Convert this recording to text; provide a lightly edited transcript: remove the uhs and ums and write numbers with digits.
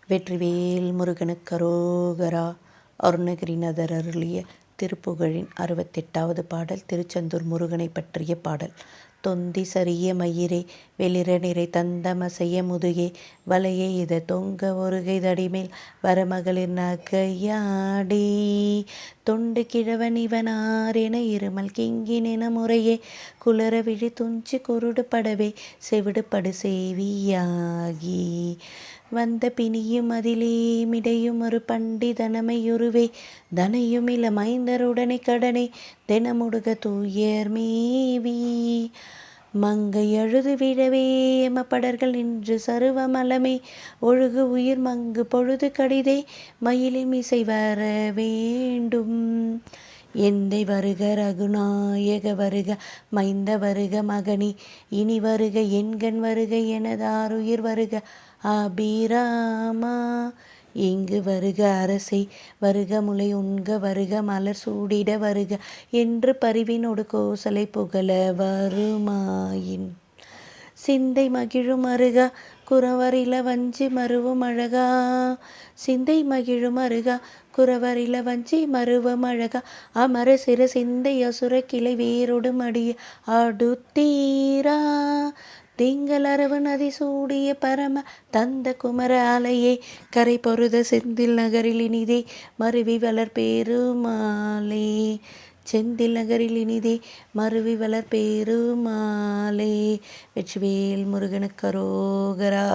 வெற்றிவேல் முருகனுக்கு அரோகரா. அருணகிரிநாதர் அருளிய திருப்புகழின் 68வது பாடல். திருச்செந்தூர் முருகனை பற்றிய பாடல். தொந்தி சரிய மயிரே வெளிர நிறை தந்தமசைய முதுகே வளைய இத தொங்க ஒருகை தடிமேல் வரமகளிர் நகையாடி தொண்டு கிழவன் இவனாரென இருமல் கிங்கினென முறையே குளர விழி துஞ்சி குருடு படவே செவிடு படு சேவியாகி வந்த பிணியும் அதிலே மிடையும் ஒரு பண்டிதனமையுருவே தனையுமில மைந்தருடனை கடனை தினமுடுக தூயர் மேவி மங்கை அழுது விழவே எமப்படர்கள் நின்று சருவமலமே ஒழுகு உயிர் மங்கு பொழுது கடிதே மயிலின் இசை வர வேண்டும் எந்தை வருக ரகுநாயக வருக மைந்த வருக மகனி இனி வருக என்கண் வருக எனதாருயிர் வருக அபிராமா இங்கு வருக அரசை வருக முலை உண்க வருக மலர் சூடிட வருக என்று பரிவினோடு கோசலை புகழ வருமாயின் சிந்தை மகிழும் அருகா குறவரில வஞ்சி மருவும் அழகா சிந்தை மகிழும் அருகா குறவரில வஞ்சி மருவம் அழகா அமர சிற சிந்தை அசுர கிளை வேரோடு மடிய அடுத்தீரா திங்கள் அரவு நதி சூடிய பரம தந்த குமர அலையே கரை பொருத செந்தில் நகரில் இனிதே மருவி வளர் பெருமாளே செந்தில் நகரில் இனிதே மருவி வளர் பெருமாளே. வெற்றிவேல் முருகனுக்கு அரோகரா.